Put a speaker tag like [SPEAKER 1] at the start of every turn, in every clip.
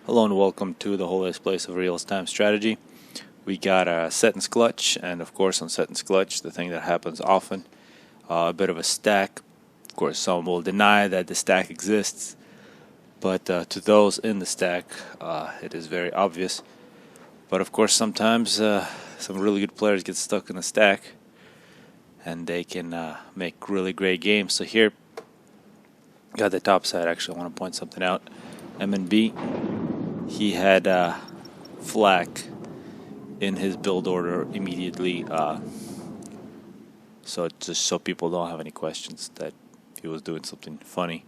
[SPEAKER 1] Hello and welcome to the holiest place of real-time strategy. We got a Setons clutch, and of course on Setons clutch, the thing that happens often, a bit of a stack. Of course, some will deny that the stack exists, but to those in the stack, it is very obvious. But of course, sometimes some really good players get stuck in the stack, and they can make really great games. So here, got the top side. Actually, I want to point something out. M&B. He had flak in his build order immediately, so just so people don't have any questions that he was doing something funny.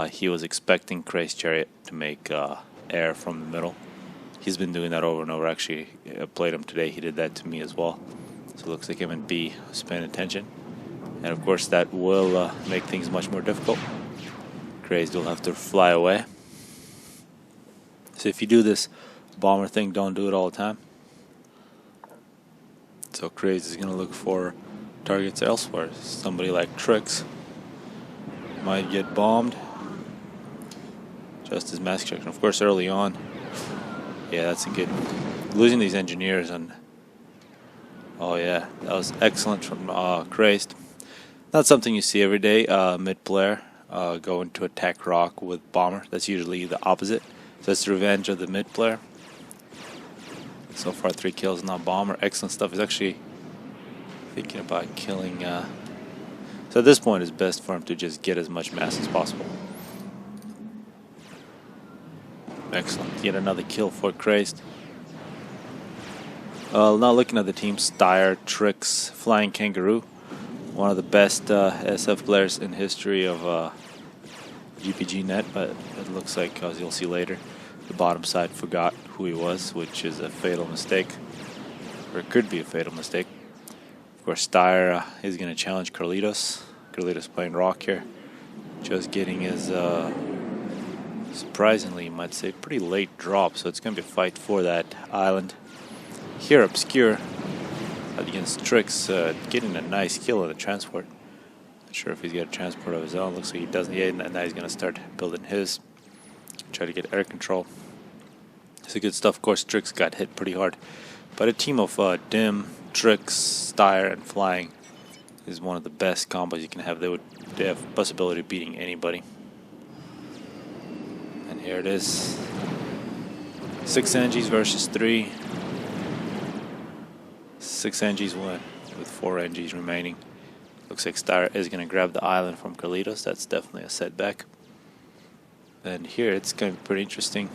[SPEAKER 1] He was expecting Crazy Chariot to make air from the middle. He's been doing that over and over. Actually, I played him today. He did that to me as well. So it looks like him and B was paying attention. And of course that will make things much more difficult. Crazy will have to fly away. So if you do this bomber thing, don't do it all the time. So Crazy is going to look for targets elsewhere. Somebody like Tricks might get bombed. Just as mass extraction. Of course, early on, yeah, that's a good. Losing these engineers and oh yeah, that was excellent from Crazed. Not something you see every day. Mid player going to attack rock with bomber. That's usually the opposite. So that's the revenge of the mid player. So far 3 kills, not bomber. Excellent stuff. He's actually thinking about killing. So at this point it's best for him to just get as much mass as possible. Excellent. Yet another kill for Crazed. Now looking at the team, Styre, Tricks, Flying Kangaroo. One of the best SF players in history of GPG net, but it looks like, as you'll see later, the bottom side forgot who he was, which is a fatal mistake, or it could be a fatal mistake. Of course, Styre is going to challenge Carlitos. Carlitos playing rock here, just getting his surprisingly, you might say, pretty late drop, so it's going to be a fight for that island. Here, Obscure against Tricks, getting a nice kill on the transport. Not sure if he's got a transport of his own. Looks like he doesn't yet, and now he's going to start building his. Try to get air control. It's a good stuff. Of course, Tricks got hit pretty hard. But a team of Dim, Tricks, Styre, and Flying is one of the best combos you can have. They have possibility of beating anybody. And here it is. 6 NGs versus 3. 6 NGs win with 4 NGs remaining. Looks like Styre is going to grab the island from Carlitos. That's definitely a setback. And here it's going to be pretty interesting.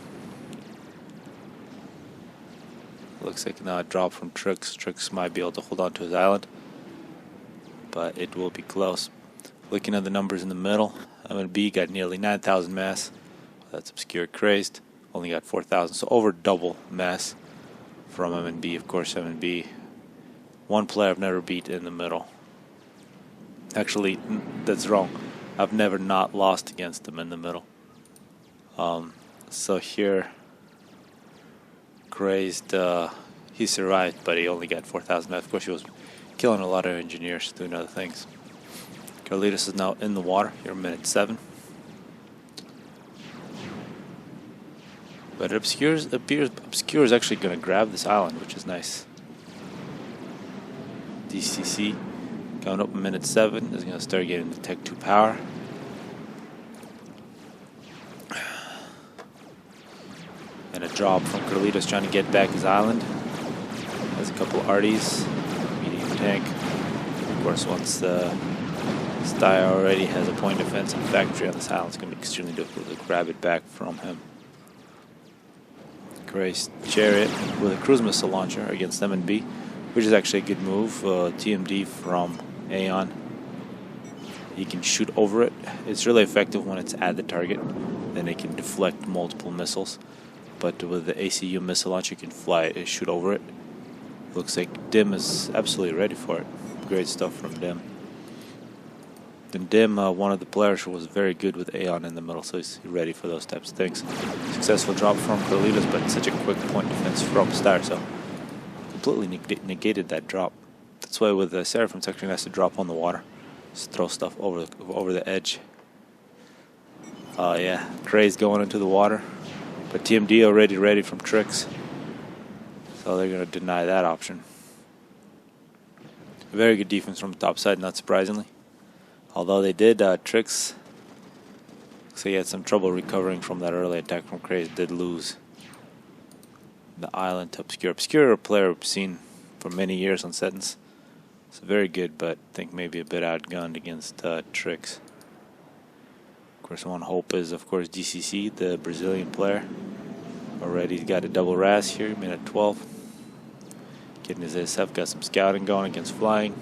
[SPEAKER 1] Looks like now a drop from Tricks. Tricks might be able to hold on to his island, but it will be close. Looking at the numbers in the middle, M&B got nearly 9,000 mass. That's Obscure. Crazed only got 4,000, so over double mass from M&B. Of course, M&B, one player I've never beat in the middle. Actually, that's wrong. I've never not lost against him in the middle. So here, Crazed, he survived, but he only got 4,000. Of course, he was killing a lot of engineers doing other things. Carlitos is now in the water. Here, minute 7. But Obscure is actually going to grab this island, which is nice. DCC going up in minute 7 is going to start getting the Tech 2 power. And a drop from Carlitos trying to get back his island. Has a couple of arties, medium tank. Of course, once Styre already has a point defense and factory on this island, it's going to be extremely difficult to grab it back from him. Crazy Chariot with a cruise missile launcher against M&B, which is actually a good move. TMD from Aeon. He can shoot over it. It's really effective when it's at the target. Then it can deflect multiple missiles. But with the ACU missile launcher, you can shoot over it. Looks like Dim is absolutely ready for it. Great stuff from Dim. Then Dim, one of the players who was very good with Aeon in the middle, so he's ready for those types of things. Successful drop from Carlitos, but such a quick point defense from Styre, so completely negated that drop. That's why with the Seraphim section, he has to drop on the water. Just throw stuff over the edge. Yeah, Craze going into the water. But TMD already ready from Tricks, so they're going to deny that option. Very good defense from the top side, not surprisingly. Although they did, Tricks, so he had some trouble recovering from that early attack from Craze, did lose the island to Obscure. Obscure, a player we've seen for many years on Setons. It's very good, but I think maybe a bit outgunned against Tricks. Of course, one hope is, of course, DCC, the Brazilian player. Already got a double RAS here, minute 12. Getting his SF, got some scouting going against Flying.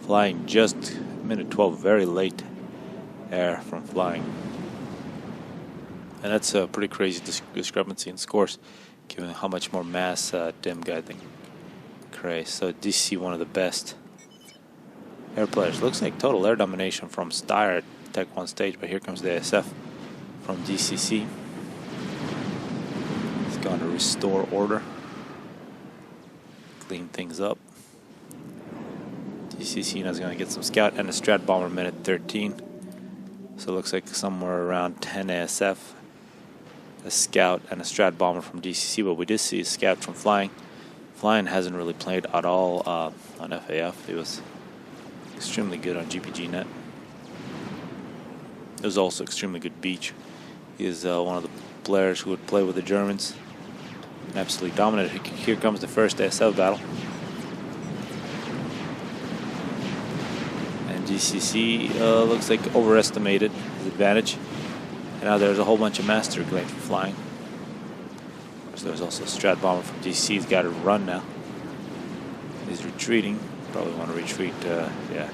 [SPEAKER 1] Flying just minute 12, very late air from Flying. And that's a pretty crazy discrepancy in scores, given how much more mass Dim got than Cray. So DCC, one of the best air players. Looks like total air domination from Styre at Tech 1 stage, but here comes the SF from DCC. He's going to restore order, clean things up. DCC now is going to get some scout and a strat bomber minute 13. So it looks like somewhere around 10 ASF, a scout and a strat bomber from DCC, but we did see a scout from Flying. Flying hasn't really played at all on FAF. He was extremely good on GPGnet. It was also extremely good beach. He is one of the players who would play with the Germans and absolutely dominated. Here comes the first ASF battle. And DCC looks like overestimated his advantage. And now there's a whole bunch of mastery going for Flying. Of course, there's also a strat bomber from DC. He's got to run now. He's retreating. Probably want to retreat, yeah.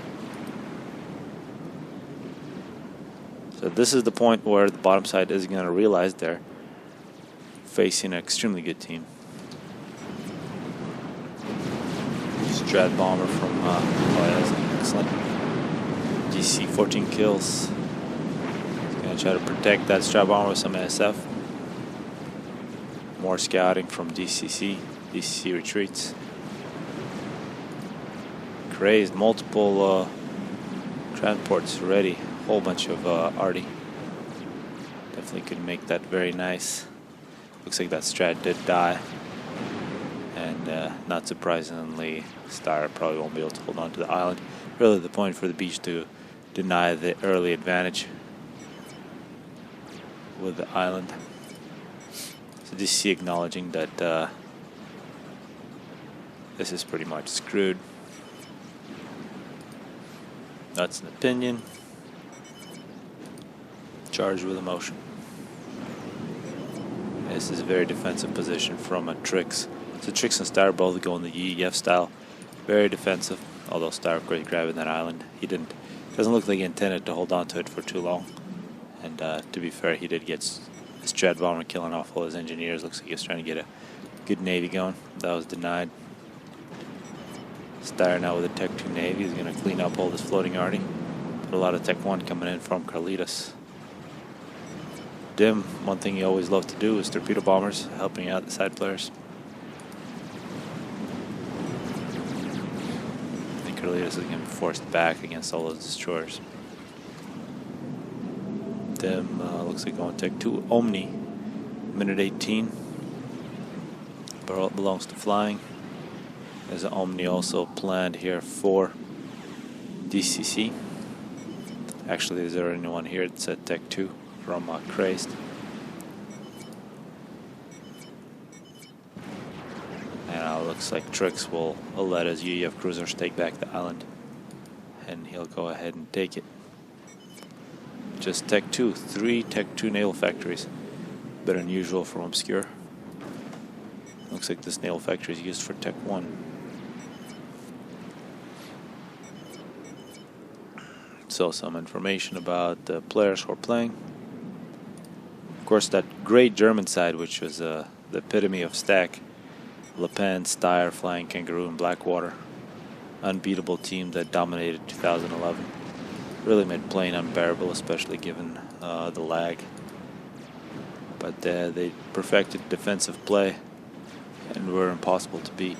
[SPEAKER 1] So this is the point where the bottom side is going to realize they're facing an extremely good team. Strat bomber from, oh yeah, that's excellent. DC 14 kills. Try to protect that strat bomber with some SF. More scouting from DCC. DCC retreats. Crazed, multiple transports ready. Whole bunch of arty. Definitely could make that very nice. Looks like that strat did die. And not surprisingly, Styre probably won't be able to hold on to the island. Really the point for the beach to deny the early advantage with the island. So DC acknowledging that this is pretty much screwed. That's an opinion. Charged with emotion. This is a very defensive position from a Tricks. So Tricks and Styre both go in the EEF style. Very defensive, although Styre, of course, grabbing that island. He didn't, doesn't look like he intended to hold on to it for too long. And to be fair, he did get his strat bomber killing off all his engineers. Looks like he was trying to get a good navy going. That was denied. Styre now with a Tech 2 navy. He's going to clean up all this floating arty. But a lot of Tech 1 coming in from Carlitos. Dim, one thing he always loved to do is torpedo bombers, helping out the side players. And Carlitos is going to be forced back against all those destroyers. Dim looks like going Tech 2 Omni, minute 18. Belongs to Flying. There's an Omni also planned here for DCC. Actually, there's already one here. It's a Tech 2 from Crazed. And looks like Tricks will let his UEF cruisers take back the island. And he'll go ahead and take it. Just Tech 2. 3 Tech 2 naval factories. Bit unusual from Obscure. Looks like this naval factory is used for Tech 1. So some information about the players who are playing. Of course, that great German side, which was the epitome of stack. Le Pen, Styre, Flying Kangaroo, and Blackwater. Unbeatable team that dominated 2011. Really made playing unbearable, especially given the lag. But they perfected defensive play and were impossible to beat.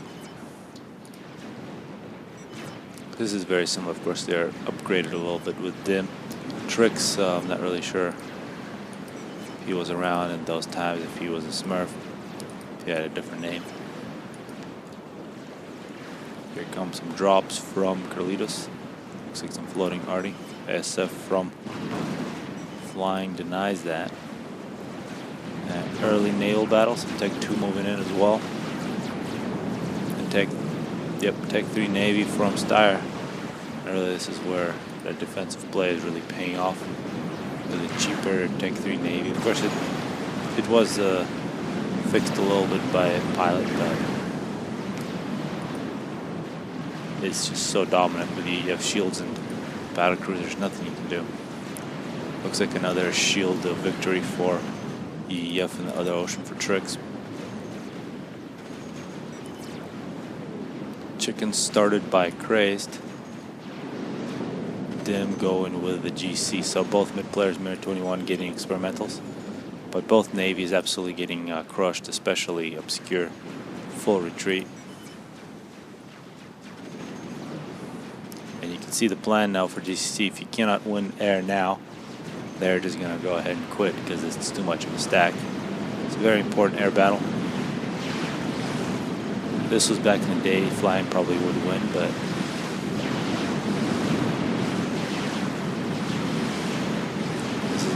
[SPEAKER 1] This is very similar. Of course, they're upgraded a little bit with Dim. Tricks, I'm not really sure he was around in those times, if he was a Smurf, if he had a different name. Here comes some drops from Carlitos. Looks like some floating arty. SF from flying denies that. And early naval battle, some Tech 2 moving in as well. And Tech 3 Navy from Steyr. Really, this is where the defensive play is really paying off. With a cheaper Tech 3 Navy. Of course, it was fixed a little bit by a pilot, but it's just so dominant with EF shields and battle cruisers. Nothing you can do. Looks like another shield of victory for EF in the other ocean for tricks. Chickens started by Crazed. Dim going with the GC, so both mid players, Mirror 21, getting experimentals, but both navies absolutely getting crushed, especially Obscure, full retreat. And you can see the plan now for GCC. If you cannot win air now, they're just going to go ahead and quit because it's too much of a stack. It's a very important air battle. This was back in the day, flying probably would win, but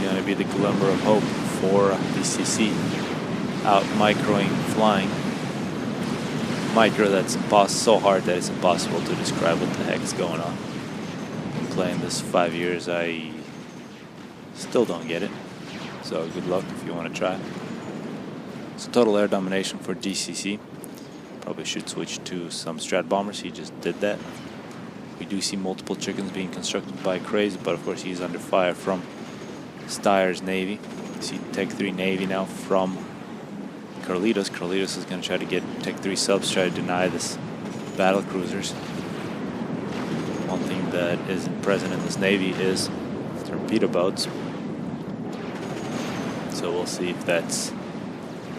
[SPEAKER 1] going to be the glimmer of hope for BCC. Out microing flying. Micro that's so hard that it's impossible to describe what the heck's going on. Been playing this 5 years, I still don't get it. So good luck if you want to try. So total air domination for DCC. Probably should switch to some Strat bombers. He just did that. We do see multiple chickens being constructed by Craze, but of course he's under fire from Steyr's Navy. You see Tech 3 Navy now from Carlitos. Carlitos is going to try to get Tech 3 subs, try to deny this battle cruisers. One thing that isn't present in this Navy is torpedo boats. So we'll see if that's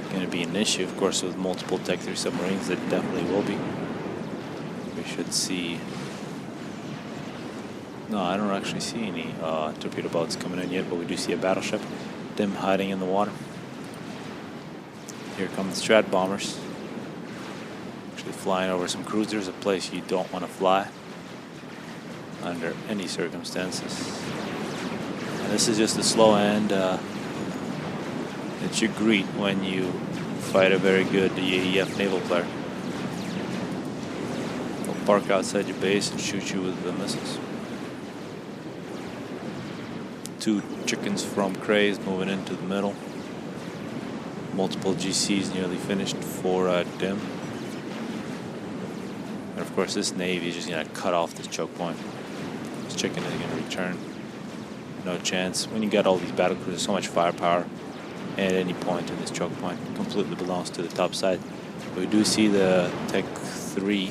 [SPEAKER 1] going to be an issue. Of course, with multiple Tech 3 submarines, it definitely will be. We should see... No, I don't actually see any torpedo boats coming in yet, but we do see a battleship. Them hiding in the water. Here come the Strat bombers. Actually flying over some cruisers, a place you don't want to fly under any circumstances. And this is just the slow end that you greet when you fight a very good EF naval player. They'll park outside your base and shoot you with the missiles. Two chickens from Craze moving into the middle. Multiple GCs nearly finished for Dim. And of course this Navy is just going to cut off this choke point. This chicken is going to return. No chance. When you got all these battle cruisers, so much firepower at any point in this choke point. Completely belongs to the top side. We do see the Tech 3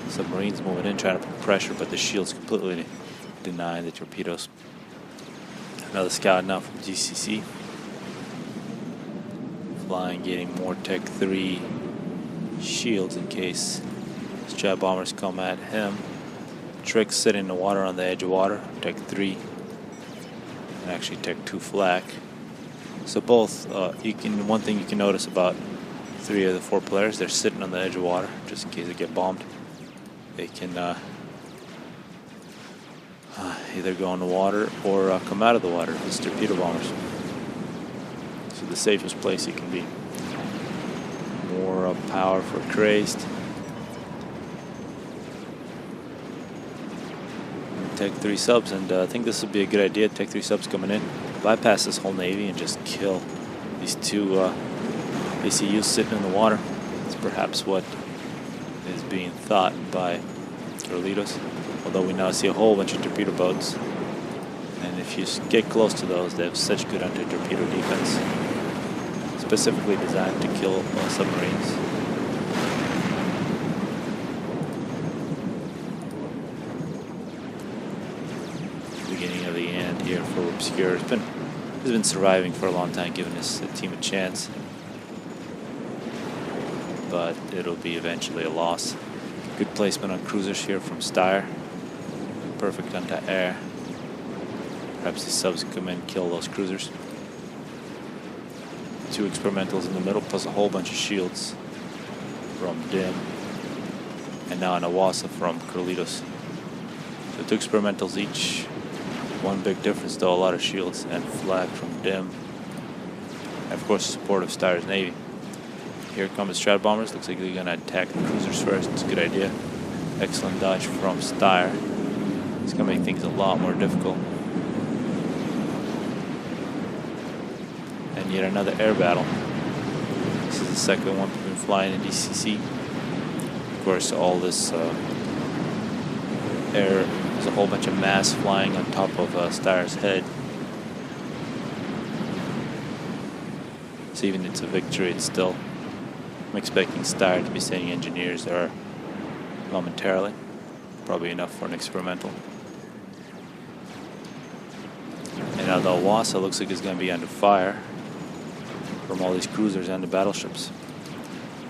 [SPEAKER 1] submarines moving in, trying to put pressure, but the shields completely denying the torpedoes. Another scout now from GCC. Flying, getting more Tech 3 shields in case Strat bombers come at him. Trick sitting in the water on the edge of water. Tech 3 and actually Tech 2 flak. So both, one thing you can notice about 3 of the 4 players, they're sitting on the edge of water just in case they get bombed. They can either go in the water or come out of the water as torpedo bombers. So the safest place you can be. More power for Crazed. Tech 3 subs, and I think this would be a good idea. Tech 3 subs coming in, bypass this whole Navy and just kill these 2 ACUs sitting in the water. That's perhaps what is being thought by Carlitos. Although we now see a whole bunch of torpedo boats, and if you get close to those, they have such good anti-torpedo defense, specifically designed to kill submarines. Beginning of the end here for Obscure. He's been surviving for a long time, giving his team a chance, but it'll be eventually a loss. Good placement on cruisers here from Steyr. Perfect anti-air. Perhaps the subs come in and kill those cruisers. 2 experimentals in the middle, plus a whole bunch of shields from DIM, and now an Awasa from Carlitos. So 2 experimentals each. One big difference though, a lot of shields and flag from DIM. And of course, support of Steyer's Navy. Here come the Strat Bombers. Looks like they're going to attack the cruisers first. It's a good idea. Excellent dodge from Steyer. It's going to make things a lot more difficult. And yet another air battle. This is the second one we've been flying in DCC. Of course, all this air, there's a whole bunch of mass flying on top of Steyer's head. So even if it's a victory, it's still, I'm expecting Steyer to be sending engineers there momentarily. Probably enough for an experimental. And now the Awasa looks like it's going to be under fire from all these cruisers and the battleships,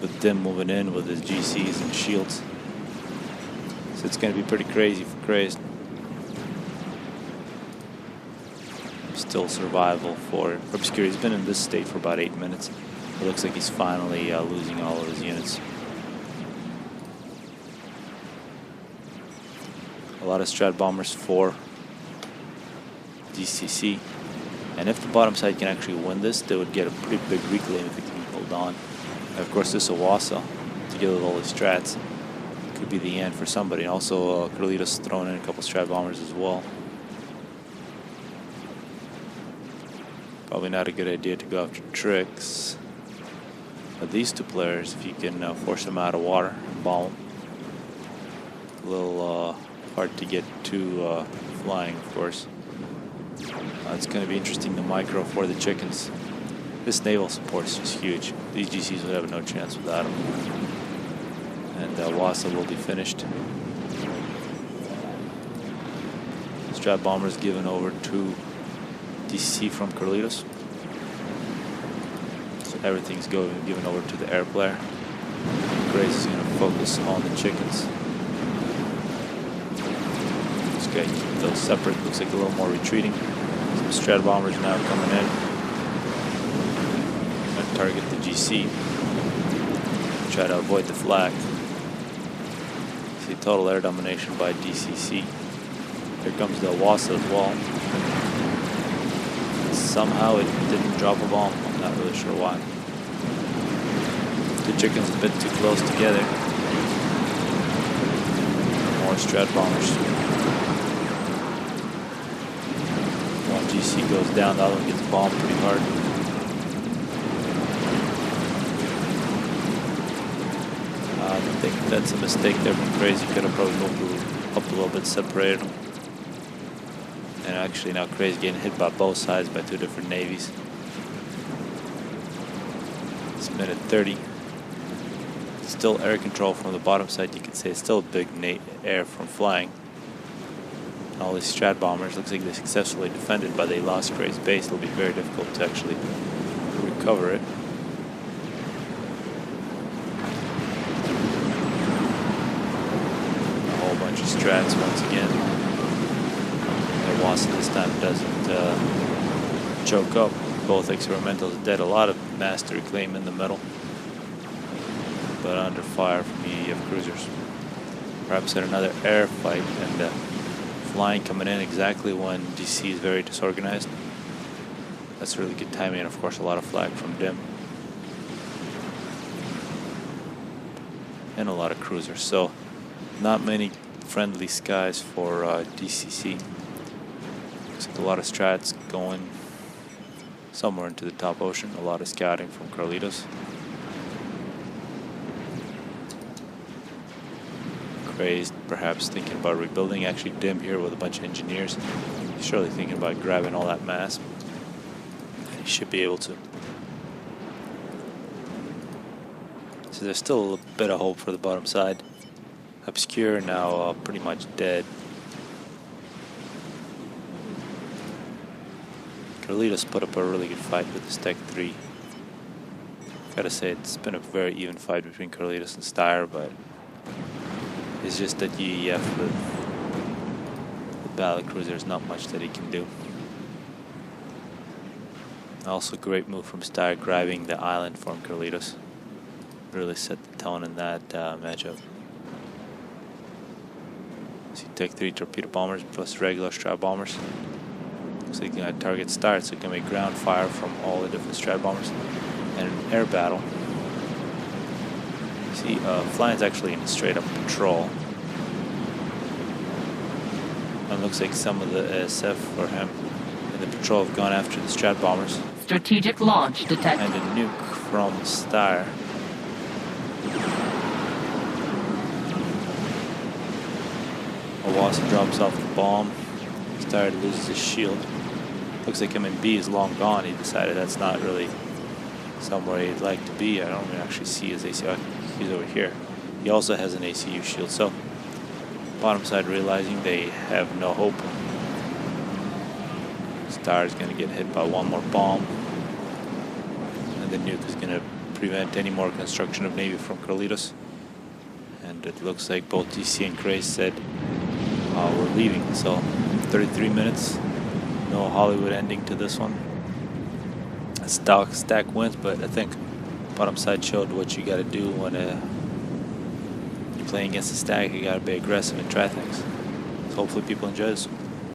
[SPEAKER 1] with DIM moving in with his GCs and shields. So it's going to be pretty crazy for Crazed. Still survival for Obscure. He's been in this state for about 8 minutes. It looks like he's finally losing all of his units. A lot of Strat Bombers for DCC. And if the bottom side can actually win this, they would get a pretty big reclaim if it can be pulled on. And of course, this Awasa, together with all the Strats, could be the end for somebody. And also, Carlitos throwing in a couple Strat Bombers as well. Probably not a good idea to go after Tricks. But these 2 players, if you can force them out of water and bomb them, a little hard to get to flying, of course. It's going to be interesting, the micro for the chickens. This naval support is just huge. These GCs would have no chance without them. And Wasa will be finished. Strat Bombers given over to DC from Carlitos. So everything's given over to the air player. Grace is going to focus on the chickens. Okay, keep those separate. Looks like a little more retreating. Some Strat Bombers now coming in. Going to target the GC. Try to avoid the flag. See total air domination by DCC. Here comes the Awasa as well. Somehow it didn't drop a bomb. I'm not really sure why. The chickens a bit too close together. More Strat Bombers. One GC goes down, the other one gets bombed pretty hard. I think that's a mistake there from Crazy. Could have probably moved up a little bit, separated them. And actually now Crazy getting hit by both sides by 2 different navies. It's minute 30. Still air control from the bottom side. You could say it's still a big air from flying. And all these Strat Bombers, looks like they successfully defended, but they lost Crazy's base. It'll be very difficult to actually recover it. A whole bunch of Strats once again. And Watson this time doesn't choke up. Both experimentals dead. A lot of master reclaim in the middle, but under fire from EAF cruisers. Perhaps at another air fight, and flying coming in exactly when DC is very disorganized. That's really good timing, and of course a lot of flag from DIM. And a lot of cruisers, so not many friendly skies for DCC. Looks like a lot of strats going somewhere into the top ocean. A lot of scouting from Carlitos. Crazed, perhaps thinking about rebuilding. Actually, DIM here with a bunch of engineers. He's surely thinking about grabbing all that mass. And he should be able to. So there's still a bit of hope for the bottom side. Obscure now pretty much dead. Carlitos put up a really good fight with the Tech 3. Gotta say, it's been a very even fight between Carlitos and Steyer, but it's just that UEF with the battle cruiser, there's not much that he can do. Also, great move from Star grabbing the island from Carlitos. Really set the tone in that matchup. So you take 3 torpedo bombers plus regular strat bombers. Looks like you're going to target Star, so you can make ground fire from all the different strat bombers. And an air battle. You see, flying's actually in straight up patrol. And looks like some of the SF for him in the patrol have gone after the strat bombers.
[SPEAKER 2] Strategic launch detected.
[SPEAKER 1] And a nuke from Star. Awasa drops off the bomb. Star loses his shield. Looks like MNB is long gone. He decided that's not really somewhere he'd like to be. I don't even actually see his ACU. He's over here. He also has an ACU shield. So, bottom side realizing they have no hope. Star is going to get hit by one more bomb. And the nuke is going to prevent any more construction of Navy from Carlitos. And it looks like both DC and Grace said we're leaving. So 33 minutes. No Hollywood ending to this one. Stack wins, but I think bottom side showed what you got to do when you're playing against a stack. You got to be aggressive and try things. So hopefully people enjoy this one.